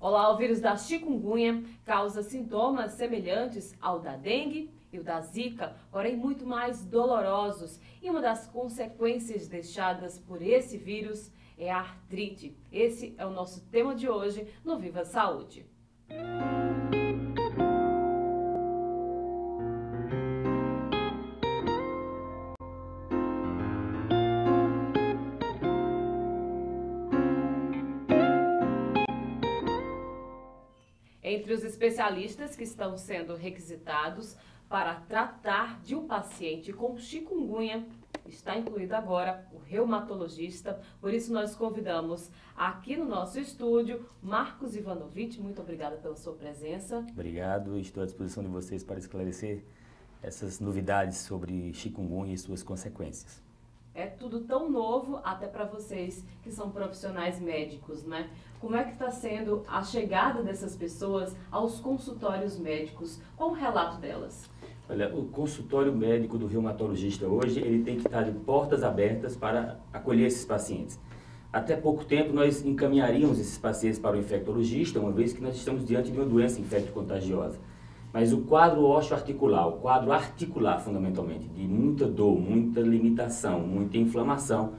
Olá, o vírus da chikungunya causa sintomas semelhantes ao da dengue e o da zika, porém muito mais dolorosos. E uma das consequências deixadas por esse vírus é a artrite. Esse é o nosso tema de hoje no Viva Saúde. Entre os especialistas que estão sendo requisitados para tratar de um paciente com chikungunya, está incluído agora o reumatologista. Por isso nós convidamos aqui no nosso estúdio Marcos Ivanovic. Muito obrigada pela sua presença. Obrigado, estou à disposição de vocês para esclarecer essas novidades sobre chikungunya e suas consequências. É tudo tão novo até para vocês que são profissionais médicos, né? Como é que está sendo a chegada dessas pessoas aos consultórios médicos? Qual o relato delas? Olha, o consultório médico do reumatologista hoje, ele tem que estar de portas abertas para acolher esses pacientes. Até pouco tempo nós encaminharíamos esses pacientes para o infectologista, uma vez que nós estamos diante de uma doença infecto-contagiosa. Mas o quadro osteoarticular, o quadro articular fundamentalmente, de muita dor, muita limitação, muita inflamação,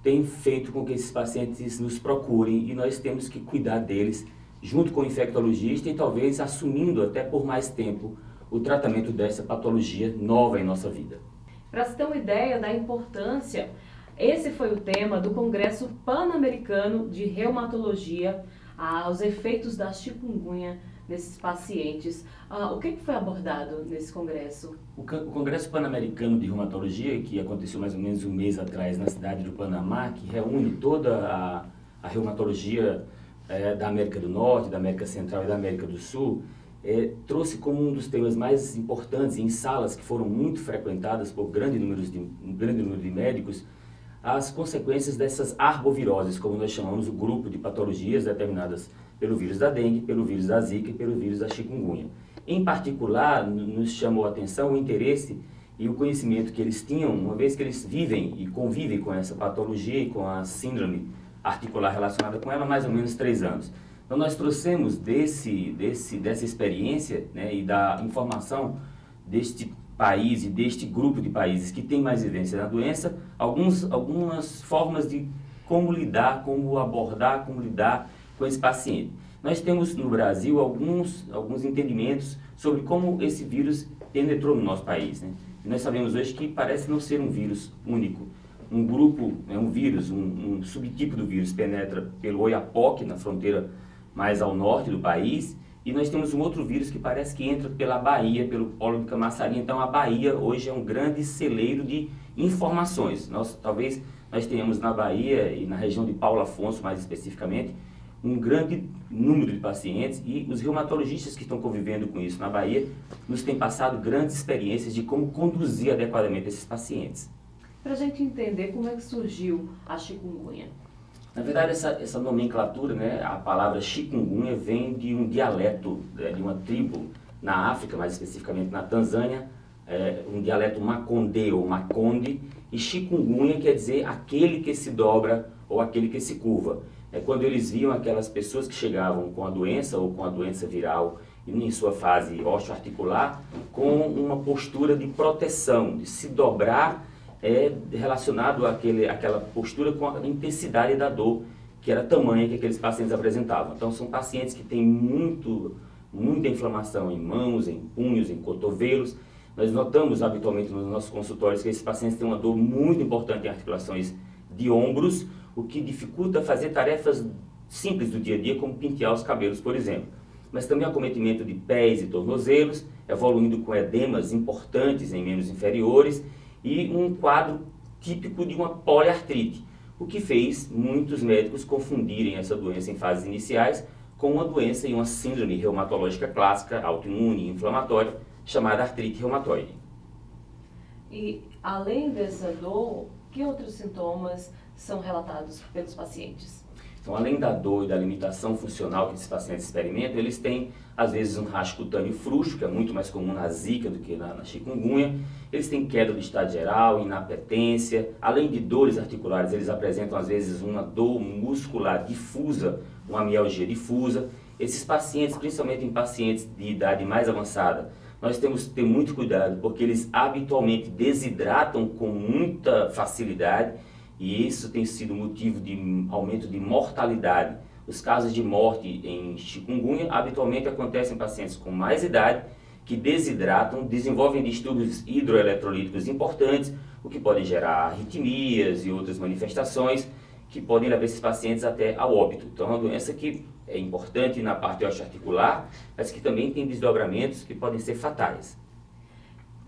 tem feito com que esses pacientes nos procurem e nós temos que cuidar deles junto com o infectologista e talvez assumindo até por mais tempo o tratamento dessa patologia nova em nossa vida. Para se ter uma ideia da importância, esse foi o tema do Congresso Pan-Americano de Reumatologia, os efeitos da chikungunya nesses pacientes. O que foi abordado nesse congresso? O Congresso Pan-Americano de Reumatologia, que aconteceu mais ou menos um mês atrás na cidade do Panamá, que reúne toda a reumatologia da América do Norte, da América Central e da América do Sul, trouxe como um dos temas mais importantes em salas que foram muito frequentadas por um grande número de médicos, as consequências dessas arboviroses, como nós chamamos o grupo de patologias determinadas pelo vírus da dengue, pelo vírus da zika e pelo vírus da chikungunya. Em particular, nos chamou a atenção o interesse e o conhecimento que eles tinham, uma vez que eles vivem e convivem com essa patologia e com a síndrome articular relacionada com ela há mais ou menos 3 anos. Então nós trouxemos dessa experiência, né, e da informação deste país e deste grupo de países que tem mais vivência na doença, algumas formas de como lidar, como abordar, como lidar com esse paciente. Nós temos no Brasil alguns entendimentos sobre como esse vírus penetrou no nosso país, né? E nós sabemos hoje que parece não ser um vírus único. Um grupo, um vírus, um subtipo do vírus penetra pelo Oiapoque, na fronteira mais ao norte do país, e nós temos um outro vírus que parece que entra pela Bahia, pelo Polo de Camaçari. Então a Bahia hoje é um grande celeiro de informações. Talvez nós tenhamos na Bahia e na região de Paulo Afonso, mais especificamente, um grande número de pacientes, e os reumatologistas que estão convivendo com isso na Bahia nos têm passado grandes experiências de como conduzir adequadamente esses pacientes. Para a gente entender como é que surgiu a chikungunya. Na verdade, essa nomenclatura, né, a palavra chikungunya vem de um dialeto de uma tribo na África, mais especificamente na Tanzânia, um dialeto Makonde ou Makonde, e chikungunya quer dizer aquele que se dobra ou aquele que se curva. É quando eles viam aquelas pessoas que chegavam com a doença ou com a doença viral e em sua fase osteoarticular com uma postura de proteção, de se dobrar, relacionado àquela postura com a intensidade da dor, que era tamanha que aqueles pacientes apresentavam. Então são pacientes que têm muita inflamação em mãos, em punhos, em cotovelos. Nós notamos habitualmente nos nossos consultórios que esses pacientes têm uma dor muito importante em articulações de ombros, o que dificulta fazer tarefas simples do dia a dia, como pentear os cabelos, por exemplo. Mas também acometimento de pés e tornozelos, evoluindo com edemas importantes em membros inferiores e um quadro típico de uma poliartrite, o que fez muitos médicos confundirem essa doença em fases iniciais com uma doença e uma síndrome reumatológica clássica, autoimune e inflamatória, chamada artrite reumatoide. E além dessa dor, que outros sintomas são relatados pelos pacientes? Então, além da dor e da limitação funcional que esses pacientes experimentam, eles têm, às vezes, um racho cutâneo frouxo, que é muito mais comum na zika do que na chikungunya. Eles têm queda do estado geral, inapetência. Além de dores articulares, eles apresentam, às vezes, uma dor muscular difusa, uma mialgia difusa. Esses pacientes, principalmente em pacientes de idade mais avançada, nós temos que ter muito cuidado, porque eles habitualmente desidratam com muita facilidade e isso tem sido motivo de aumento de mortalidade. Os casos de morte em chikungunya habitualmente acontecem em pacientes com mais idade, que desidratam, desenvolvem distúrbios hidroeletrolíticos importantes, o que pode gerar arritmias e outras manifestações que podem levar esses pacientes até ao óbito. Então é uma doença que é importante na parte osteoarticular, mas que também tem desdobramentos que podem ser fatais.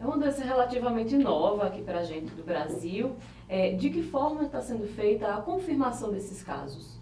É uma doença relativamente nova aqui para a gente do Brasil. De que forma está sendo feita a confirmação desses casos?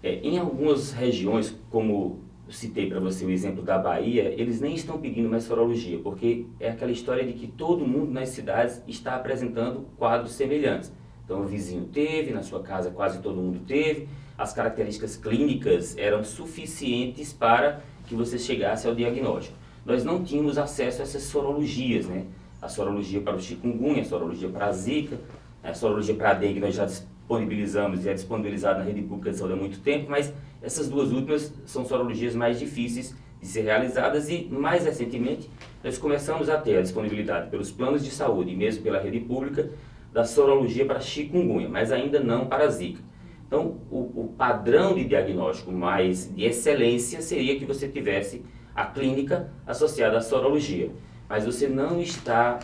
Em algumas regiões, como citei para você o exemplo da Bahia, eles nem estão pedindo mais sorologia, porque é aquela história de que todo mundo nas cidades está apresentando quadros semelhantes. Então o vizinho teve, na sua casa quase todo mundo teve, as características clínicas eram suficientes para que você chegasse ao diagnóstico. Nós não tínhamos acesso a essas sorologias, né? A sorologia para o chikungunya, a sorologia para a zika, a sorologia para a dengue nós já disponibilizamos e é disponibilizado na rede pública de saúde há muito tempo, mas essas duas últimas são sorologias mais difíceis de ser realizadas e, mais recentemente, nós começamos a ter a disponibilidade pelos planos de saúde e mesmo pela rede pública da sorologia para chikungunya, mas ainda não para a zika. Então, o padrão de diagnóstico mais de excelência seria que você tivesse a clínica associada à sorologia, mas você não está,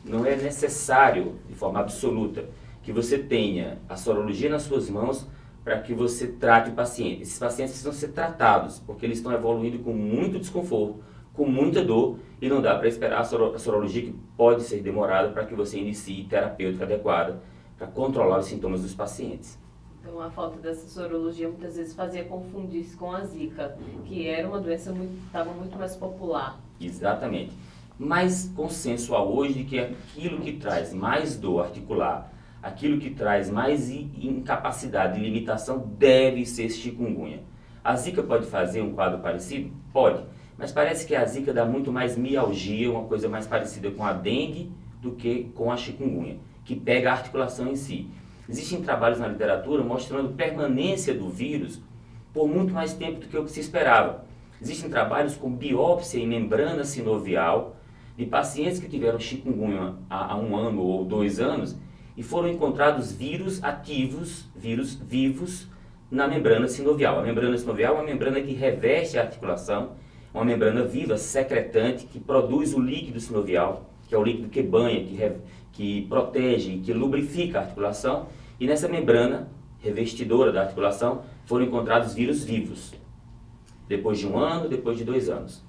não é necessário, de forma absoluta, que você tenha a sorologia nas suas mãos para que você trate o paciente. Esses pacientes precisam ser tratados, porque eles estão evoluindo com muito desconforto, com muita dor, e não dá para esperar a sorologia, que pode ser demorada, para que você inicie terapêutica adequada para controlar os sintomas dos pacientes. Então a falta dessa sorologia muitas vezes fazia confundir-se com a zika, que era uma doença estava muito mais popular. Exatamente. Mais consensual hoje de que aquilo que traz mais dor articular, aquilo que traz mais incapacidade e limitação deve ser chikungunya. A zika pode fazer um quadro parecido? Pode, mas parece que a zika dá muito mais mialgia, uma coisa mais parecida com a dengue do que com a chikungunya, que pega a articulação em si. Existem trabalhos na literatura mostrando permanência do vírus por muito mais tempo do que o que se esperava. Existem trabalhos com biópsia em membrana sinovial de pacientes que tiveram chikungunya há 1 ano ou 2 anos e foram encontrados vírus ativos, vírus vivos na membrana sinovial. A membrana sinovial é uma membrana que reveste a articulação, uma membrana viva, secretante, que produz o líquido sinovial, que é o líquido que banha, que protege, que lubrifica a articulação, e nessa membrana revestidora da articulação foram encontrados vírus vivos, depois de 1 ano, depois de 2 anos.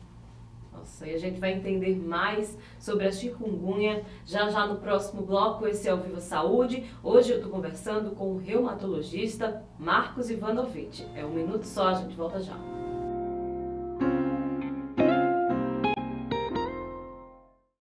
Nossa, e a gente vai entender mais sobre a chikungunya já no próximo bloco. Esse é o Viva Saúde. Hoje eu estou conversando com o reumatologista Marcos Ivanovic. É 1 minuto só, a gente volta já.